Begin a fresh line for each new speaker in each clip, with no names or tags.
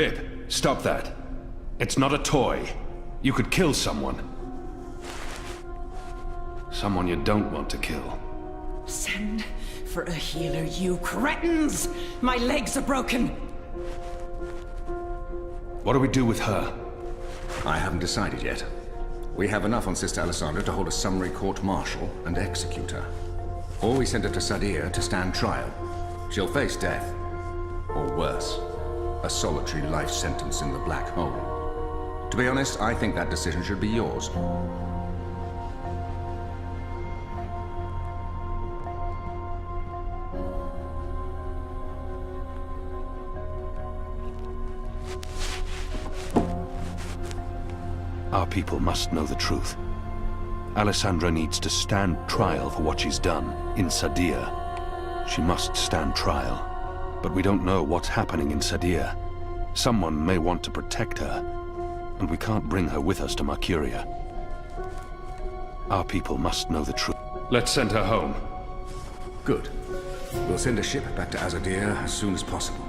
Bib, stop that. It's not a toy. You could kill someone. Someone you don't want to kill.
Send for a healer, you cretins! My legs are broken!
What do we do with her?
I haven't decided yet. We have enough on Sister Alessandra to hold a summary court-martial and execute her. Or we send her to Sadir to stand trial. She'll face death. Or worse, a solitary life sentence in the black hole. To be honest, I think that decision should be yours.
Our people must know the truth. Alessandra needs to stand trial for what she's done in Sadir. She must stand trial. But we don't know what's happening in Sadir. Someone may want to protect her, and we can't bring her with us to Mercuria. Our people must know the truth. Let's send her home.
Good. We'll send a ship back to Azadir as soon as possible.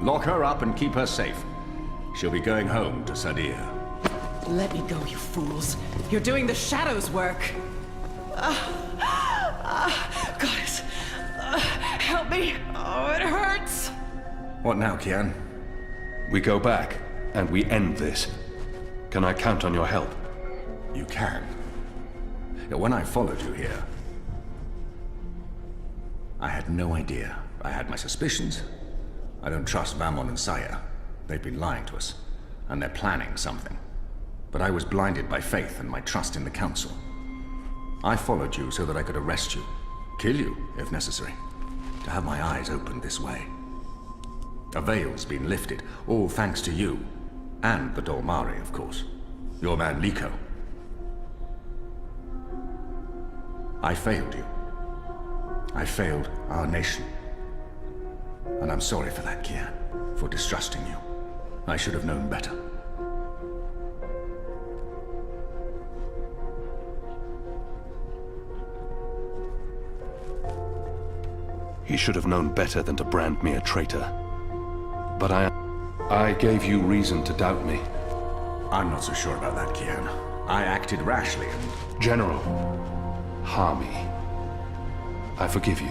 Lock her up and keep her safe. She'll be going home to Sadir.
Let me go, you fools. You're doing the Shadow's work. Goddess, help me. Oh, it hurts.
What now, Kian?
We go back, and we end this. Can I count on your help?
You can. When I followed you here, I had no idea. I had my suspicions. I don't trust Vamon and Saya. They've been lying to us, and they're planning something. But I was blinded by faith and my trust in the Council. I followed you so that I could arrest you, kill you, if necessary, to have my eyes opened this way. A veil's been lifted, all thanks to you, and the Dolmari, of course. Your man Liko. I failed you. I failed our nation. And I'm sorry for that, Kian, for distrusting you. I should have known better.
He should have known better than to brand me a traitor. But I gave you reason to doubt me.
I'm not so sure about that, Kian. I acted rashly and...
General, Harmy, I forgive you.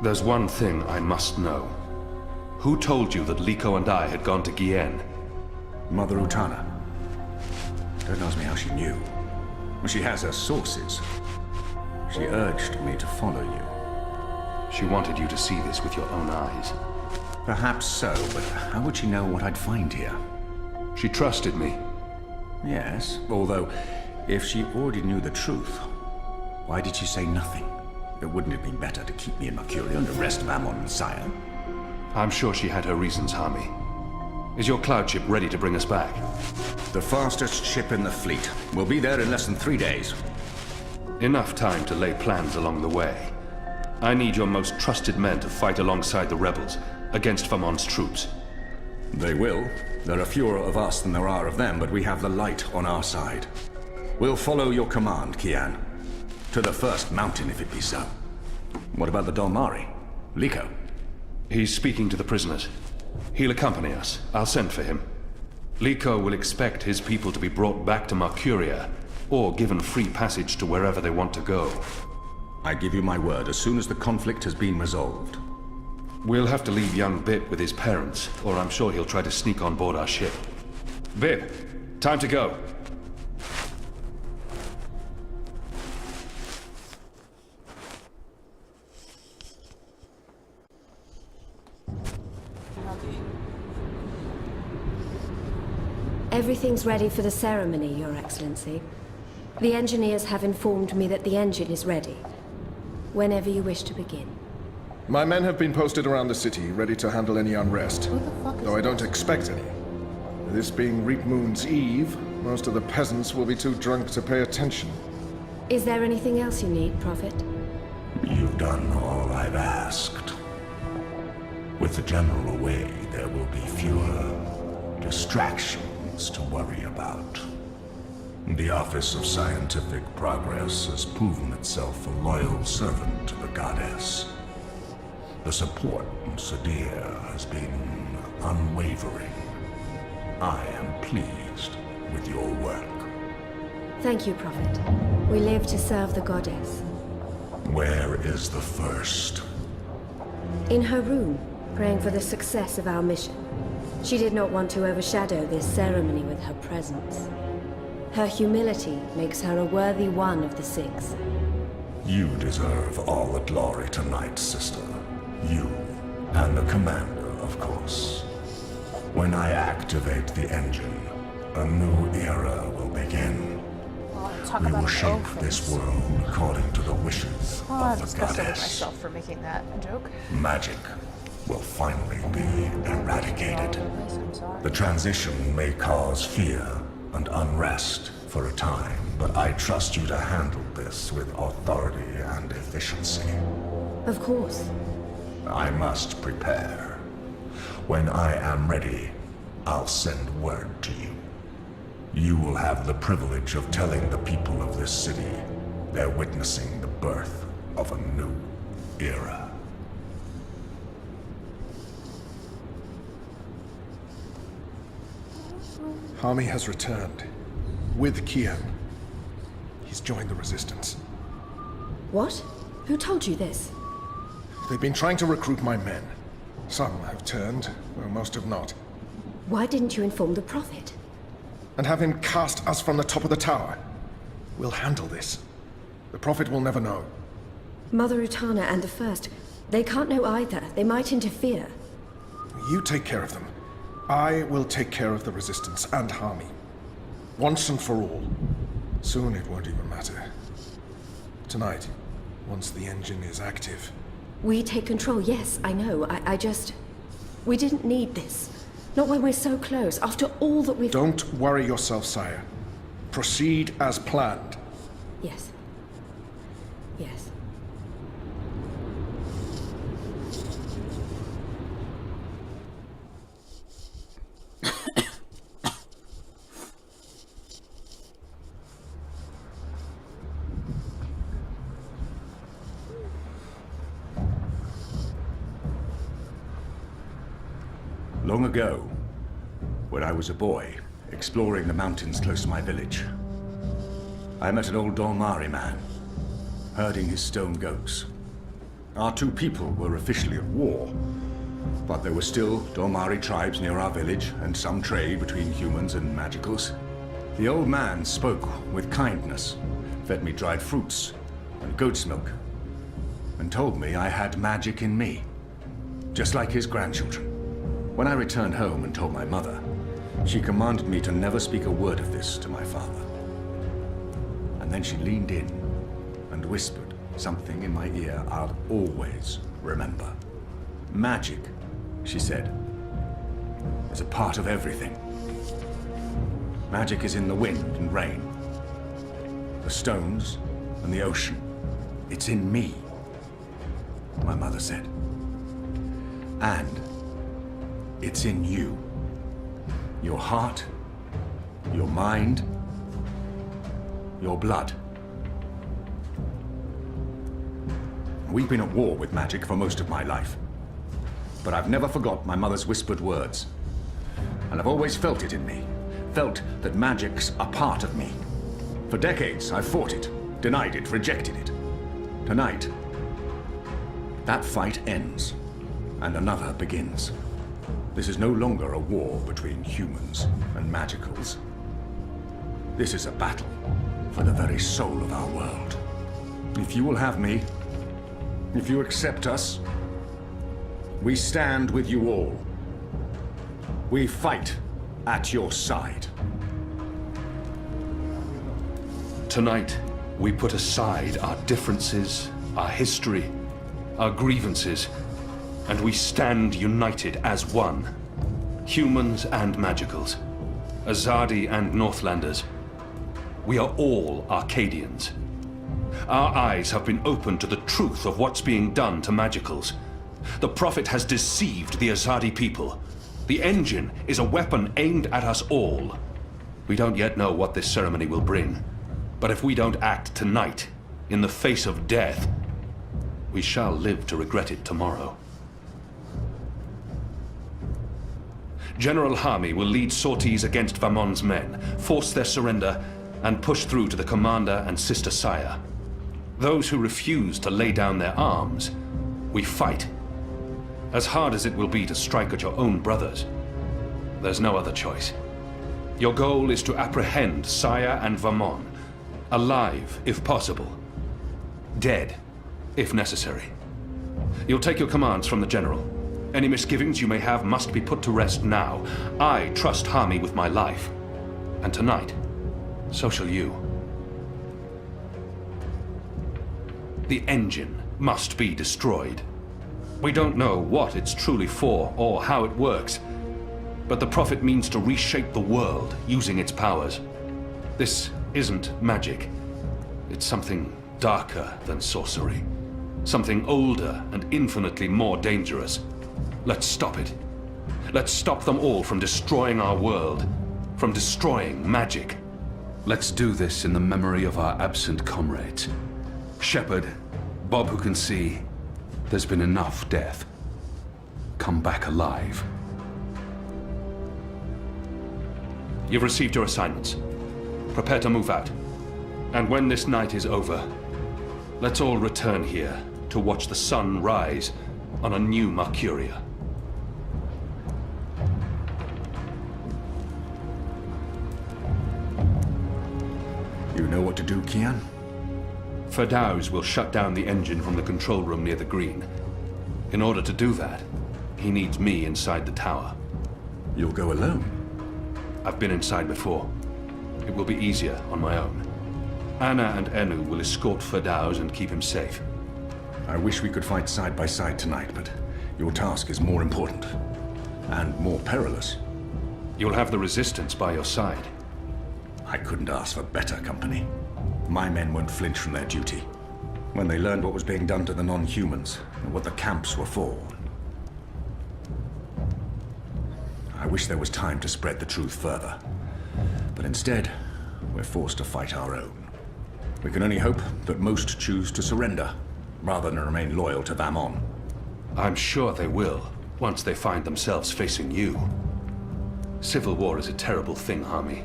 There's one thing I must know. Who told you that Liko and I had gone to Gien?
Mother Utana. Don't ask me how she knew. She has her sources. She urged me to follow you.
She wanted you to see this with your own eyes.
Perhaps so, but how would she know what I'd find here?
She trusted me.
Yes, although, if she already knew the truth, why did she say nothing? Wouldn't it be better to keep me in Mercuria and arrest Vamon and Saya?
I'm sure she had her reasons, Harmy. Is your cloud ship ready to bring us back?
The fastest ship in the fleet. We'll be there in less than 3 days.
Enough time to lay plans along the way. I need your most trusted men to fight alongside the rebels, against Vamon's troops.
They will. There are fewer of us than there are of them, but we have the light on our side. We'll follow your command, Kian. To the first mountain, if it be so. What about the Dolmari? Liko?
He's speaking to the prisoners. He'll accompany us. I'll send for him. Liko will expect his people to be brought back to Mercuria, or given free passage to wherever they want to go.
I give you my word, as soon as the conflict has been resolved.
We'll have to leave young Bip with his parents, or I'm sure he'll try to sneak on board our ship. Bip, time to go.
Everything's ready for the ceremony, Your Excellency. The engineers have informed me that the engine is ready. Whenever you wish to begin.
My men have been posted around the city, ready to handle any unrest. Though I don't expect any. This being Reap Moon's Eve, most of the peasants will be too drunk to pay attention.
Is there anything else you need, Prophet?
You've done all I've asked. With the General away, there will be fewer distractions to worry about. The Office of Scientific Progress has proven itself a loyal servant to the Goddess. The support in Sadir has been unwavering. I am pleased with your work.
Thank you, Prophet. We live to serve the goddess.
Where is the first?
In her room, praying for the success of our mission. She did not want to overshadow this ceremony with her presence. Her humility makes her a worthy one of the six.
You deserve all the glory tonight, sister. You, and the commander, of course. When I activate the engine, a new era will begin.
Talk
We
about
will
an
shape
oath.
this world according to the wishes
Oh, I'm
of the
disgusted with
goddess.
myself for making that joke.
Magic will finally be eradicated.
I'm sorry.
The transition may cause fear and unrest for a time, but I trust you to handle this with authority and efficiency.
Of course.
I must prepare. When I am ready, I'll send word to you. You will have the privilege of telling the people of this city they're witnessing the birth of a new era.
Hami has returned. With Kian. He's joined the Resistance.
What? Who told you this?
They've been trying to recruit my men. Some have turned, though most have not.
Why didn't you inform the Prophet?
And have him cast us from the top of the tower. We'll handle this. The Prophet will never know.
Mother Utana and the First, they can't know either. They might interfere.
You take care of them. I will take care of the Resistance and Hami. Once and for all. Soon it won't even matter. Tonight, once the engine is active.
We take control, yes, I know. I just... We didn't need this. Not when we're so close, after all that we've...
Don't worry yourself, sire. Proceed as planned.
Yes. Yes.
Long ago, when I was a boy, exploring the mountains close to my village, I met an old Dolmari man, herding his stone goats. Our two people were officially at war, but there were still Dolmari tribes near our village and some trade between humans and magicals. The old man spoke with kindness, fed me dried fruits and goat's milk, and told me I had magic in me, just like his grandchildren. When I returned home and told my mother, she commanded me to never speak a word of this to my father. And then she leaned in and whispered something in my ear I'll always remember. Magic, she said, is a part of everything. Magic is in the wind and rain, the stones and the ocean. It's in me, my mother said. And it's in you. Your heart, your mind, your blood. We've been at war with magic for most of my life. But I've never forgot my mother's whispered words. And I've always felt it in me. Felt that magic's a part of me. For decades, I've fought it, denied it, rejected it. Tonight, that fight ends, and another begins. This is no longer a war between humans and magicals. This is a battle for the very soul of our world. If you will have me, if you accept us, we stand with you all. We fight at your side.
Tonight, we put aside our differences, our history, our grievances, and we stand united as one. Humans and magicals, Azadi and Northlanders. We are all Arcadians. Our eyes have been opened to the truth of what's being done to magicals. The Prophet has deceived the Azadi people. The engine is a weapon aimed at us all. We don't yet know what this ceremony will bring, but if we don't act tonight, in the face of death, we shall live to regret it tomorrow. General Harmy will lead sorties against Vamon's men, force their surrender, and push through to the commander and Sister Saya. Those who refuse to lay down their arms, we fight. As hard as it will be to strike at your own brothers, there's no other choice. Your goal is to apprehend Saya and Vamon, alive if possible, dead if necessary. You'll take your commands from the General. Any misgivings you may have must be put to rest now. I trust Harmy with my life. And tonight, so shall you. The engine must be destroyed. We don't know what it's truly for or how it works, but the Prophet means to reshape the world using its powers. This isn't magic. It's something darker than sorcery. Something older and infinitely more dangerous. Let's stop it. Let's stop them all from destroying our world, from destroying magic. Let's do this in the memory of our absent comrades. Shepard, Bob who can see, there's been enough death. Come back alive. You've received your assignments. Prepare to move out. And when this night is over, let's all return here to watch the sun rise on a new Mercuria.
You know what to do, Kian?
Ferdows will shut down the engine from the control room near the green. In order to do that, he needs me inside the tower.
You'll go alone?
I've been inside before. It will be easier on my own. Anna and Enu will escort Ferdows and keep him safe.
I wish we could fight side by side tonight, but your task is more important. And more perilous.
You'll have the Resistance by your side.
I couldn't ask for better company. My men won't flinch from their duty. When they learned what was being done to the non-humans, and what the camps were for. I wish there was time to spread the truth further. But instead, we're forced to fight our own. We can only hope that most choose to surrender, rather than remain loyal to Vamon.
I'm sure they will, once they find themselves facing you. Civil war is a terrible thing, Harmy.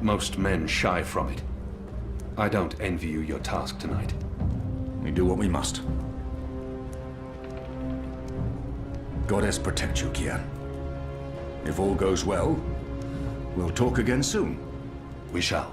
Most men shy from it. I don't envy you your task tonight.
We do what we must. Goddess protect you, Kian. If all goes well, we'll talk again soon.
We shall.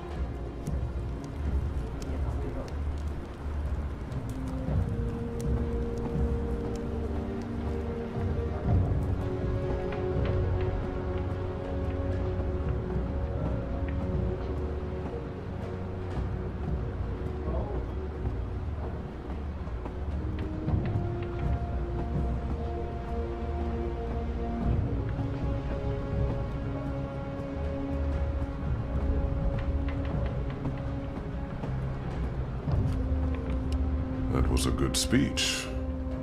That was a good speech.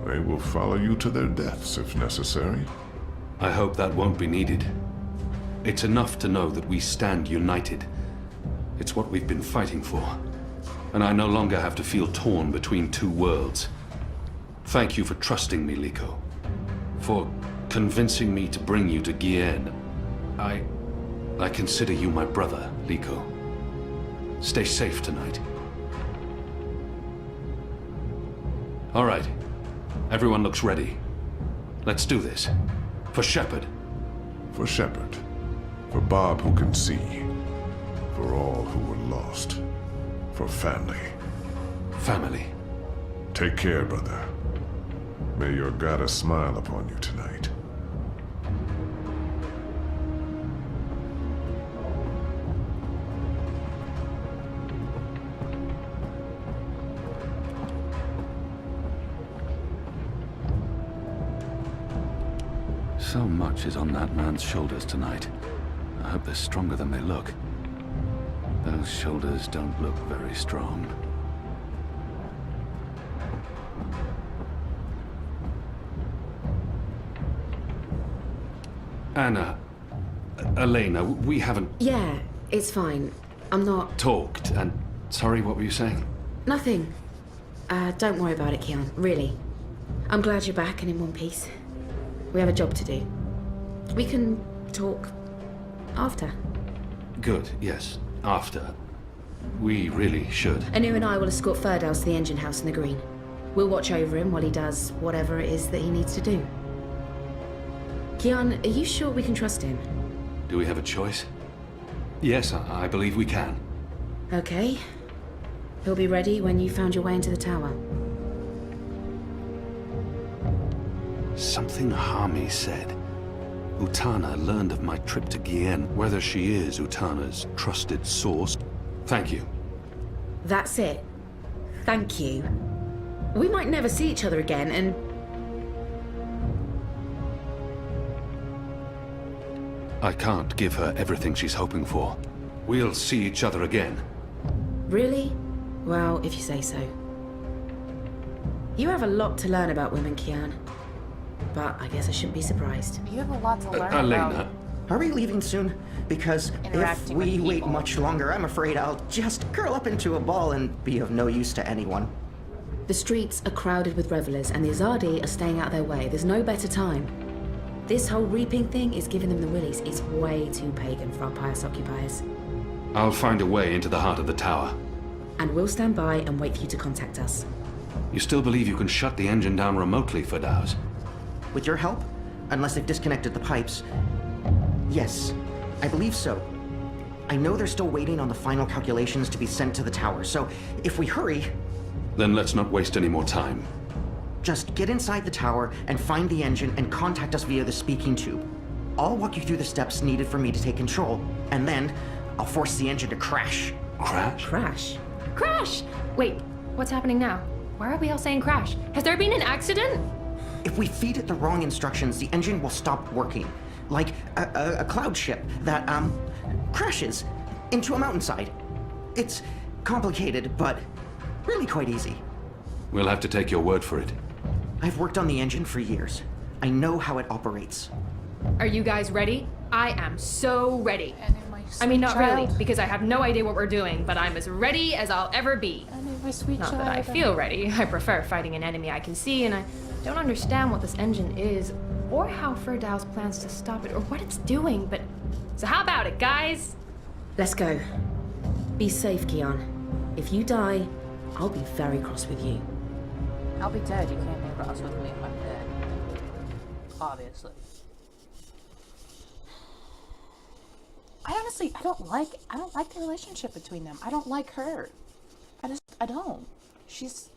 They will follow you to their deaths if necessary.
I hope that won't be needed. It's enough to know that we stand united. It's what we've been fighting for. And I no longer have to feel torn between two worlds. Thank you for trusting me, Liko. For convincing me to bring you to Gien. I consider you my brother, Liko. Stay safe tonight. All right. Everyone looks ready. Let's do this. For Shepard.
For Shepard. For Bob who can see. For all who were lost. For family.
Family.
Take care, brother. May your goddess smile upon you tonight.
So much is on that man's shoulders tonight. I hope they're stronger than they look. Those shoulders don't look very strong. Anna, Elena, we haven't
Yeah, it's fine. I'm not...
talked, and... Sorry, what were you saying?
Nothing. Don't worry about it, Kian. Really. I'm glad you're back and in one piece. We have a job to do. We can
talk after.
Good, yes. After. We really should.
Anu and I will escort Ferdows to the engine house in the green. We'll watch over him while he does whatever it is that he needs to do. Kian, are you sure we can trust him?
Do we have a choice? Yes, I believe we can.
Okay. He'll be ready when you found your way into the tower.
Something Hami said. Utana learned of my trip to Gien. Whether she is Utana's trusted source. Thank you.
That's it. Thank you. We might never see each other again, and...
I can't give her everything she's hoping for. We'll see each other again.
Really? Well, if you say so. You have a lot to learn about women, Kian. But I guess I shouldn't be surprised.
You have a lot to learn
Elena.
about.
Are we leaving soon? Because if
Interacting with
we wait
people.
much longer, I'm afraid I'll just curl up into a ball and be of no use to anyone.
The streets are crowded with revelers, and the Azadi are staying out of their way. There's no better time. This whole reaping thing is giving them the willies. It's way too pagan for our pious occupiers.
I'll find a way into the heart of the tower.
And we'll stand by and wait for you to contact us.
You still believe you can shut the engine down remotely, Ferdows?
With your help? Unless they've disconnected the pipes. Yes, I believe so. I know they're still waiting on the final calculations to be sent to the tower, so if we hurry...
Then let's not waste any more time.
Just get inside the tower and find the engine and contact us via the speaking tube. I'll walk you through the steps needed for me to take control, and then I'll force the engine to crash.
Crash?
Crash?
Crash! Wait, what's happening now? Why are we all saying crash? Has there been an accident?
If we feed it the wrong instructions, the engine will stop working. Like a cloud ship that, crashes into a mountainside. It's complicated, but really quite easy.
We'll have to take your word for it.
I've worked on the engine for years. I know how it operates.
Are you guys ready? I am so ready.
And in my
I mean,
sweet
not
child.
really, because I have no idea what we're doing, but I'm as ready as I'll ever be.
And in my sweet
Not
child.
that I feel ready. I prefer fighting an enemy I can see, and I don't understand what this engine is, or how Ferdows plans to stop it, or what it's doing, but... So how about it, guys?
Let's go. Be safe, Kian. If you die, I'll be very cross with you.
I'll be dead. You can't be cross with me if I'm dead. Obviously. I don't like the relationship between them. I don't like her. I don't. She's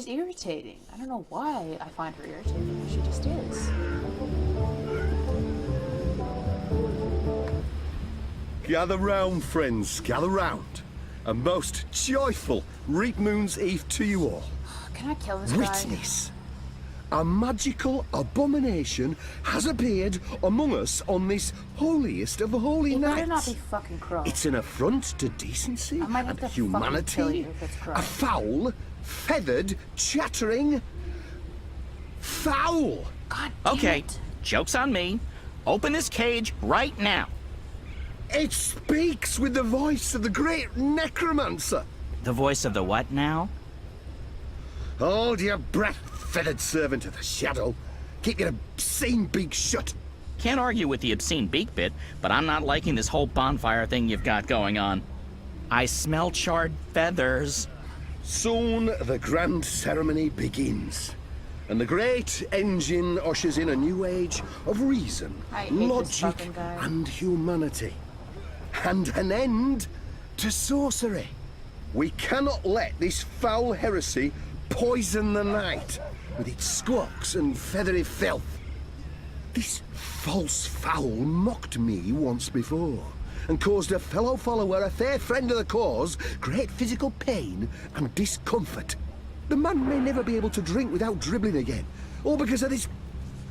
irritating. I don't know why I find her irritating, but she just is.
Gather round, friends, gather round. A most joyful Reap Moon's Eve to you all.
Can I kill this guy?
Witness. A magical abomination has appeared among us on this holiest of holy
It better
nights.
not be fucking Crow.
It's an affront to decency
I might have
and
to fucking kill
humanity.
you if it's Crow.
A foul, feathered, chattering... foul!
God damn
Okay,
it.
joke's on me. Open this cage right now.
It speaks with the voice of the great necromancer.
The voice of the what now?
Hold your breath, feathered servant of the shadow. Keep your obscene beak shut.
Can't argue with the obscene beak bit, but I'm not liking this whole bonfire thing you've got going on. I smell charred feathers.
Soon the grand ceremony begins, and the great engine ushers in a new age of reason,
I hate this
logic,
fucking guy.
and humanity. And an end to sorcery. We cannot let this foul heresy poison the night with its squawks and feathery filth. This false fowl mocked me once before, and caused a fellow follower, a fair friend of the cause, great physical pain and discomfort. The man may never be able to drink without dribbling again, all because of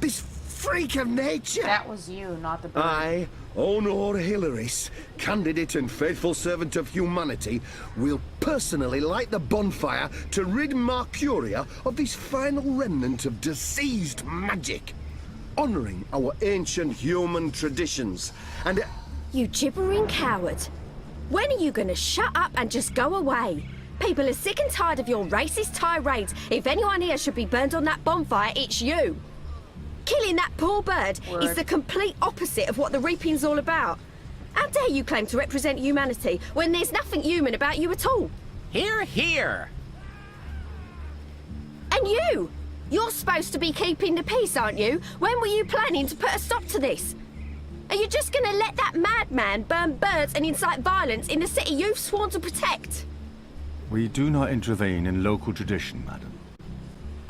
this freak of nature.
That was you, not the bird.
I, Honor Hilaris, candidate and faithful servant of humanity, will personally light the bonfire to rid Mercuria of this final remnant of diseased magic, honoring our ancient human traditions, and...
You gibbering coward. When are you gonna shut up and just go away? People are sick and tired of your racist tirades. If anyone here should be burned on that bonfire, it's you. Killing that poor bird is
Word.
the complete opposite of what the reaping's all about. How dare you claim to represent humanity when there's nothing human about you at all?
Here, here.
And you! You're supposed to be keeping the peace, aren't you? When were you planning to put a stop to this? Are you just gonna let that madman burn birds and incite violence in the city you've sworn to protect?
We do not intervene in local tradition, madam.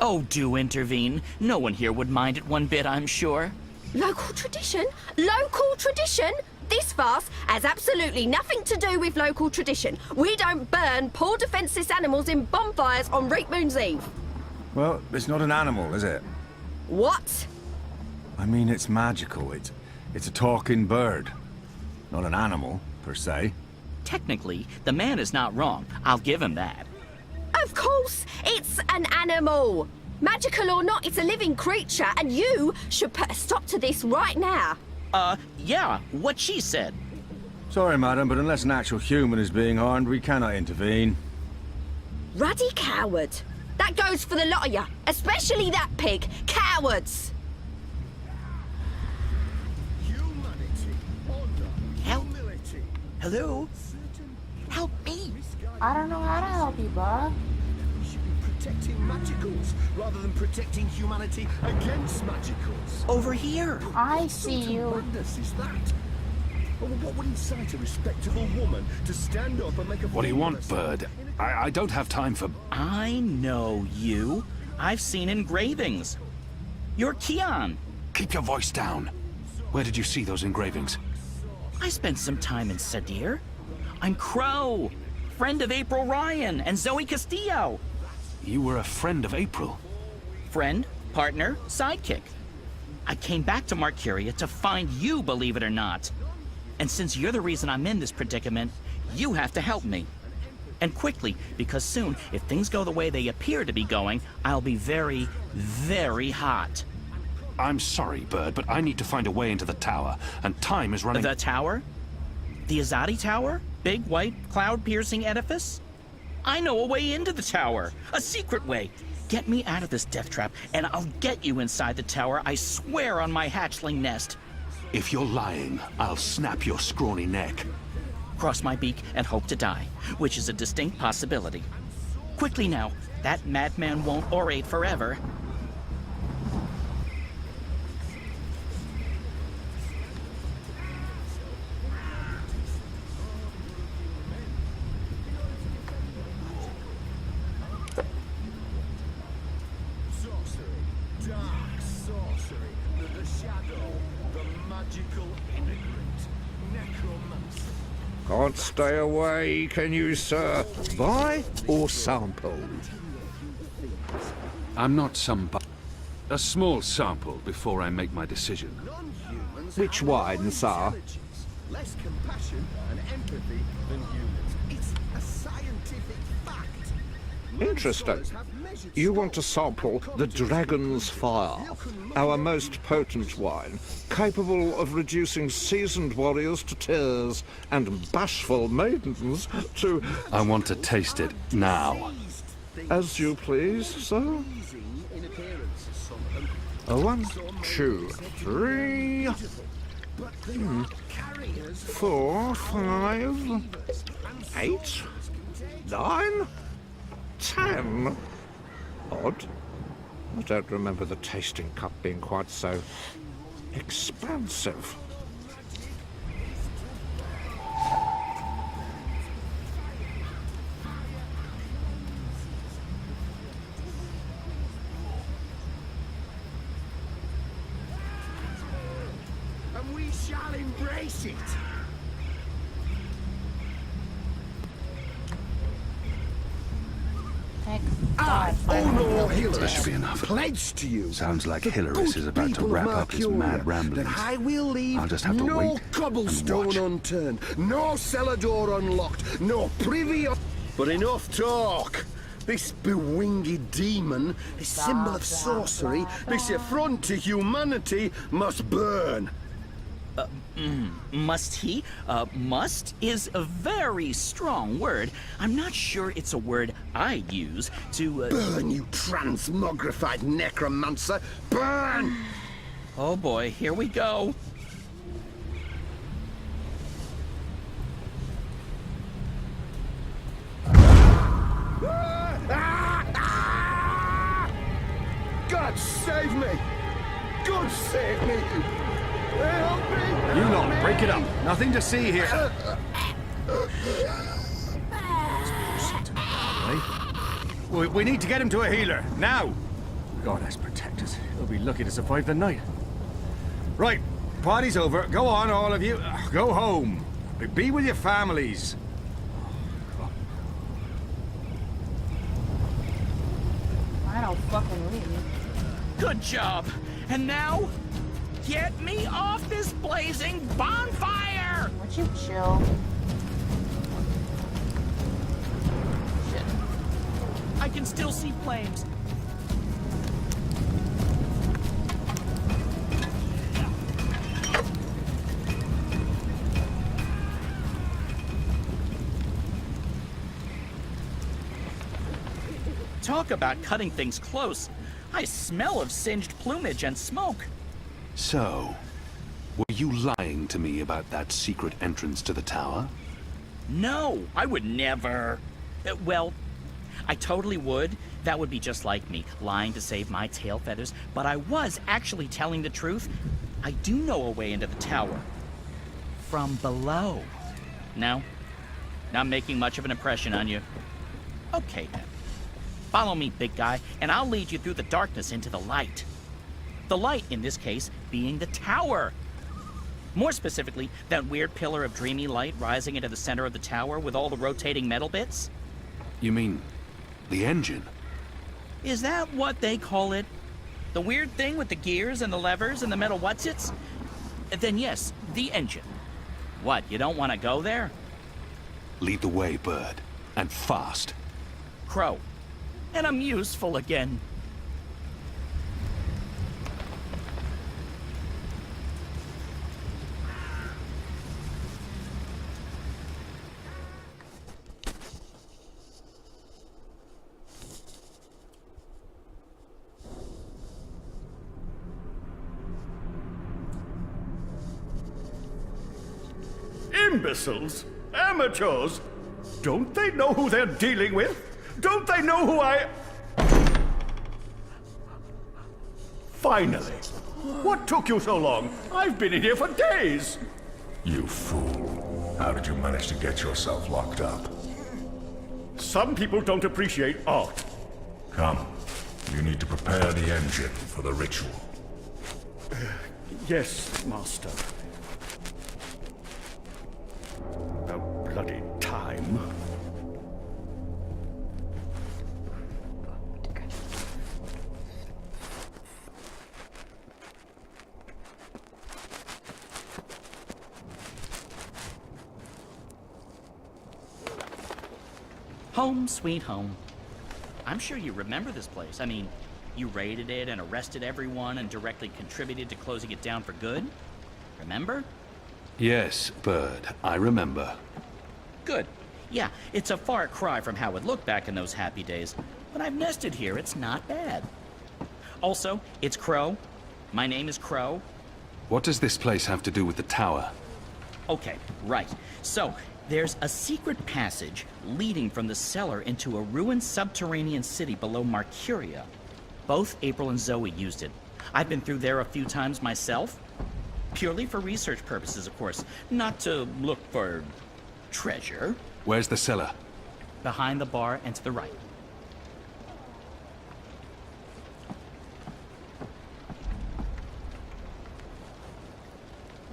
Oh, do intervene. No one here would mind it one bit, I'm sure.
Local tradition? Local tradition? This farce has absolutely nothing to do with local tradition. We don't burn poor defenseless animals in bonfires on Reap Moon's Eve.
Well, it's not an animal, is it?
What?
I mean, it's magical. It's a talking bird. Not an animal, per se.
Technically, the man is not wrong. I'll give him that.
Of course, it's an animal. Magical or not, it's a living creature, and you should put a stop to this right now.
Yeah, what she said.
Sorry, madam, but unless an actual human is being harmed, we cannot intervene.
Ruddy coward. That goes for the lot of you, especially that pig. Cowards!
Help. Hello? Help me.
I don't know how to help you, Bob.
We should be protecting magicals rather than protecting humanity against magicals.
Over here.
I
What
see
sort of
you.
madness is that? Well, what would incite a respectable woman to stand up and make a
What do you
fool
want,
of herself?
Bird? I don't have time for...
I know you. I've seen engravings. You're Keon.
Keep your voice down. Where did you see those engravings?
I spent some time in Sadir. I'm Crow, friend of April Ryan and Zoe Castillo.
You were a friend of April.
Friend, partner, sidekick. I came back to Marcuria to find you, believe it or not. And since you're the reason I'm in this predicament, you have to help me. And quickly, because soon, if things go the way they appear to be going, I'll be very, very hot.
I'm sorry, Bird, but I need to find a way into the tower, and time is running...
The tower? The Azadi Tower? Big, white, cloud-piercing edifice? I know a way into the tower. A secret way. Get me out of this death trap, and I'll get you inside the tower, I swear on my hatchling nest.
If you're lying, I'll snap your scrawny neck.
Cross my beak and hope to die, which is a distinct possibility. Quickly now, that madman won't orate forever.
Sorcery, dark sorcery, the shadow, the magical immigrant, necromancy.
Can't stay away, can you, sir? Buy or sample?
I'm not some... A small sample before I make my decision.
Non-humans
Which
have their
wine,
own
sir?
intelligence, less compassion and empathy than humans. It's a scientific fact.
Interesting.
Monsters have measured
You want to
skulls
sample
and
the
cognitive
Dragon's Fire,
abilities.
our most potent wine, capable of reducing seasoned warriors to tears and bashful maidens to...
I want to taste it now.
As you please, sir.
In appearance, some of them,
A 1, 2, 3,
but they are carriers
4, 5, 8, 9, 10. Odd. I don't remember the tasting cup being quite so expansive.
and we shall embrace it.
Thank
I,
God.
Honor Hillis,
That should be enough.
pledge to you.
Sounds like
the
Hilaris
good
is about to
people of
wrap up his
Mercuria,
mad ramblings.
That I will leave
I'll just have to
no
wait and
cobblestone
watch.
unturned, no cellar door unlocked, no privy. But enough talk. This bewinged demon, this symbol of sorcery, this affront to humanity must burn.
Must he? Must is a very strong word. I'm not sure it's a word I use to,
Burn, you transmogrified necromancer! Burn!
Oh boy, here we go.
God save me! God save me! Help me!
You lot, break it up. Nothing to see here. We need to get him to a healer, now! God has protect us. He'll be lucky to survive the night. Right, party's over. Go on, all of you. Go home. Be with your families.
I don't fucking leave.
Good job. And now, get me off this blazing bonfire!
Would you chill? Shit.
I can still see flames. Talk about cutting things close. I smell of singed plumage and smoke.
So, were you lying to me about that secret entrance to the tower?
No, I would never. Well, I totally would. That would be just like me, lying to save my tail feathers. But I was actually telling the truth. I do know a way into the tower. From below. No? Not making much of an impression on you. Okay, then. Follow me, big guy, and I'll lead you through the darkness into the light. The light, in this case, being the tower. More specifically, that weird pillar of dreamy light rising into the center of the tower with all the rotating metal bits.
You mean the engine?
Is that what they call it? The weird thing with the gears and the levers and the metal whatsits? Then yes, the engine. What, you don't want to go there?
Lead the way, Bird. And fast.
Crow. And I'm useful again.
Imbeciles? Amateurs? Don't they know who they're dealing with? Don't they know who I... Finally. What took you so long? I've been in here for days.
You fool. How did you manage to get yourself locked up?
Some people don't appreciate art.
Come. You need to prepare the engine for the ritual.
Yes, Master. About bloody time.
Home sweet home. I'm sure you remember this place. I mean, you raided it and arrested everyone and directly contributed to closing it down for good. Remember?
Yes, Bird, I remember.
Good. Yeah, it's a far cry from how it looked back in those happy days. But I've nested here, it's not bad. Also, it's Crow. My name is Crow.
What does this place have to do with the tower?
Okay, right. So, there's a secret passage leading from the cellar into a ruined subterranean city below Marcuria. Both April and Zoe used it. I've been through there a few times myself. Purely for research purposes, of course. Not to look for treasure.
Where's the cellar?
Behind the bar and to the right.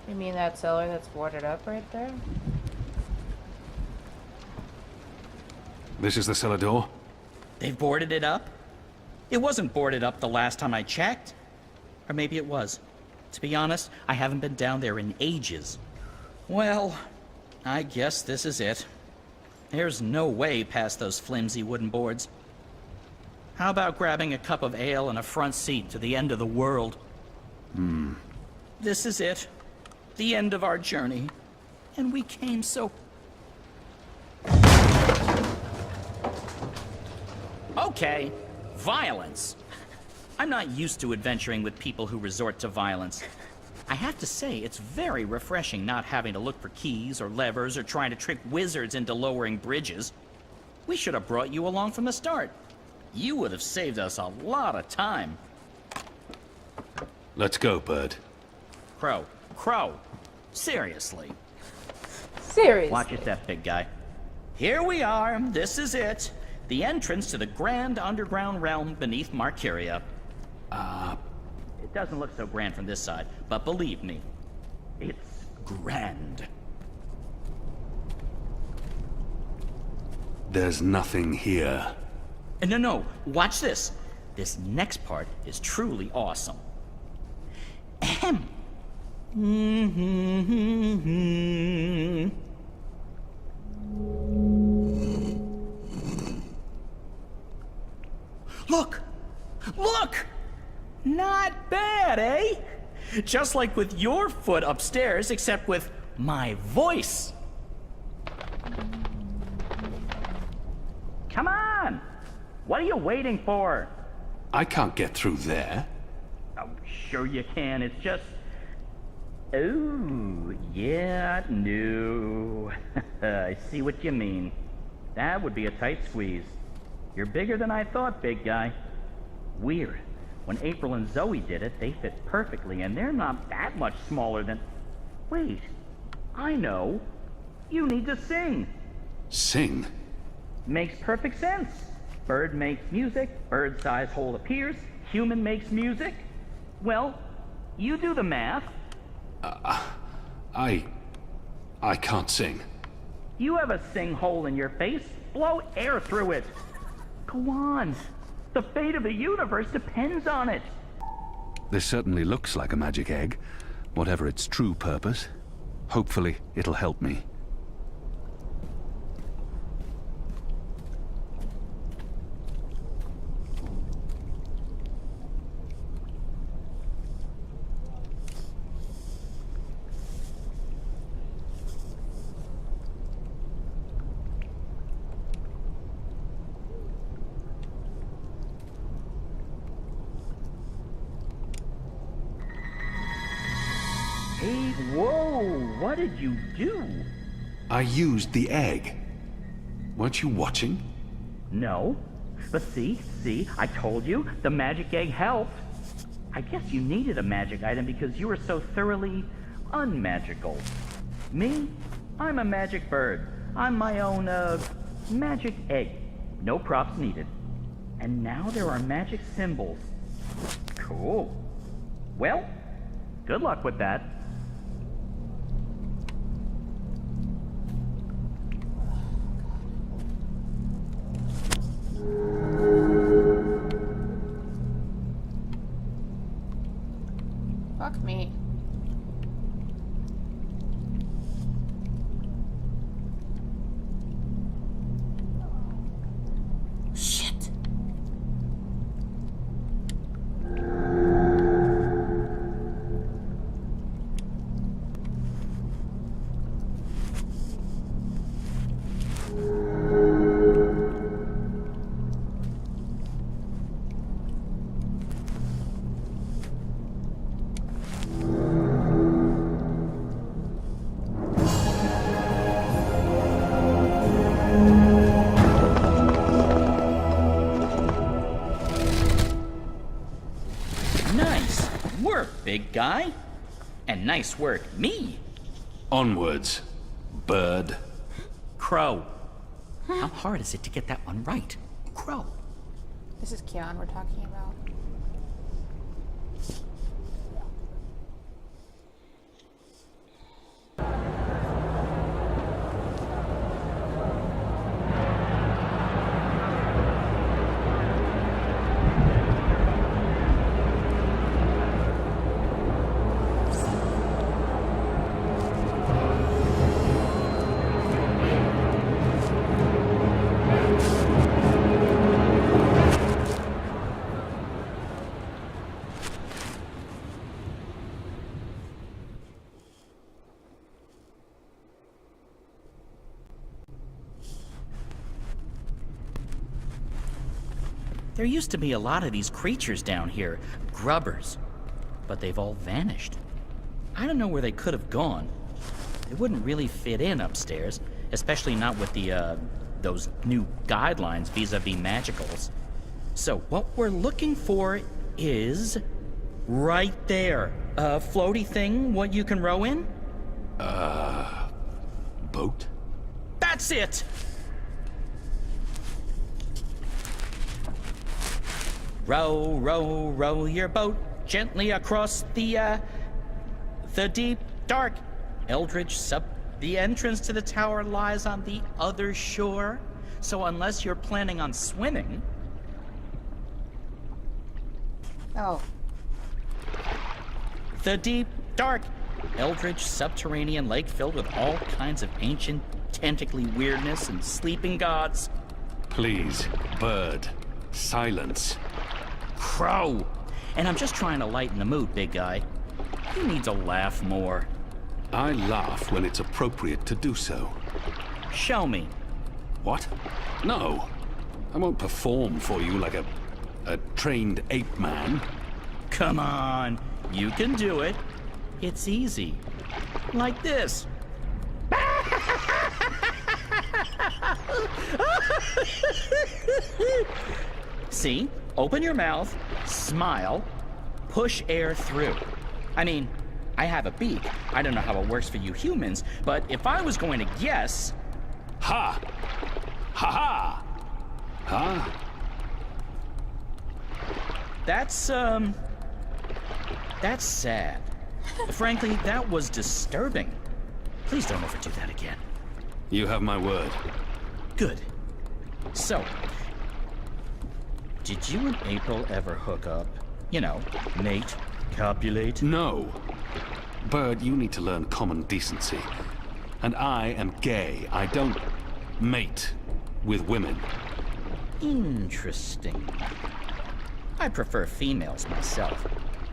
You mean that cellar that's boarded up right there?
This is the cellar door?
They've boarded it up? It wasn't boarded up the last time I checked. Or maybe it was. To be honest, I haven't been down there in ages. Well, I guess this is it. There's no way past those flimsy wooden boards. How about grabbing a cup of ale and a front seat to the end of the world? This is it. The end of our journey. And we came so... Okay, violence. I'm not used to adventuring with people who resort to violence. I have to say, it's very refreshing not having to look for keys or levers or trying to trick wizards into lowering bridges. We should have brought you along from the start. You would have saved us a lot of time.
Let's go, Bird.
Crow. Seriously.
Seriously.
Watch your step, big guy. Here we are. This is it. The entrance to the grand underground realm beneath Markyria. It doesn't look so grand from this side, but believe me, it's grand.
There's nothing here.
No, watch this. This next part is truly awesome. Ahem. Look! Not bad, eh? Just like with your foot upstairs, except with my voice. Come on! What are you waiting for?
I can't get through there.
Oh, sure you can. It's just... Oh, yeah, no. I see what you mean. That would be a tight squeeze. You're bigger than I thought, big guy. Weird. When April and Zoe did it, they fit perfectly, and they're not that much smaller than... Wait. I know. You need to sing.
Sing?
Makes perfect sense. Bird makes music, bird-sized hole appears, human makes music. Well, you do the math.
I can't sing.
You have a sing hole in your face. Blow air through it. Go on. The fate of the universe depends on it.
This certainly looks like a magic egg, whatever its true purpose. Hopefully, it'll help me.
Hey, whoa, what did you do?
I used the egg. Weren't you watching?
No. But see, I told you, the magic egg helped. I guess you needed a magic item because you were so thoroughly unmagical. Me? I'm a magic bird. I'm my own, magic egg. No props needed. And now there are magic symbols. Cool. Well, good luck with that.
Fuck me. Shit.
Nice work, big guy. And nice work, me.
Onwards, Bird.
Crow. How hard is it to get that one right? Crow.
This is Keon we're talking about.
There used to be a lot of these creatures down here, grubbers, but they've all vanished. I don't know where they could have gone. They wouldn't really fit in upstairs, especially not with the, those new guidelines vis-a-vis magicals. So what we're looking for is right there. A floaty thing, what you can row in?
Boat?
That's it! Row, row, row your boat gently across the deep, dark, eldritch sub. The entrance to the tower lies on the other shore, so unless you're planning on swimming...
Oh.
The deep, dark, eldritch subterranean lake filled with all kinds of ancient, tentacly weirdness and sleeping gods.
Please, bird. Silence.
Crow! And I'm just trying to lighten the mood, big guy. You need to laugh more.
I laugh when it's appropriate to do so.
Show me.
What? No. I won't perform for you like a trained ape man.
Come on. You can do it. It's easy. Like this. See? Open your mouth, smile, push air through. I mean, I have a beak. I don't know how it works for you humans, but if I was going to guess...
Ha! Ha ha! Ha?
That's sad. Frankly, that was disturbing. Please don't ever do that again.
You have my word.
Good. So, did you and April ever hook up? You know, mate, copulate?
No. Bird, you need to learn common decency. And I am gay. I don't mate with women.
Interesting. I prefer females myself,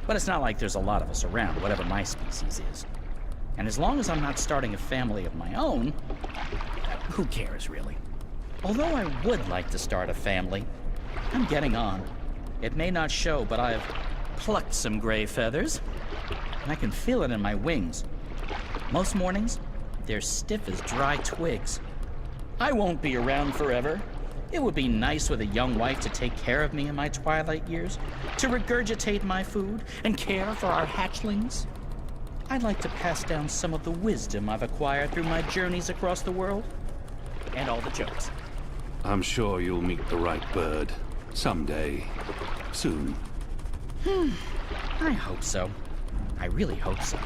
but it's not like there's a lot of us around, whatever my species is. And as long as I'm not starting a family of my own, who cares, really? Although I would like to start a family, I'm getting on. It may not show, but I've plucked some gray feathers, and I can feel it in my wings. Most mornings, they're stiff as dry twigs. I won't be around forever. It would be nice with a young wife to take care of me in my twilight years, to regurgitate my food and care for our hatchlings. I'd like to pass down some of the wisdom I've acquired through my journeys across the world, and all the jokes.
I'm sure you'll meet the right bird. Someday. Soon.
I hope so. I really hope so.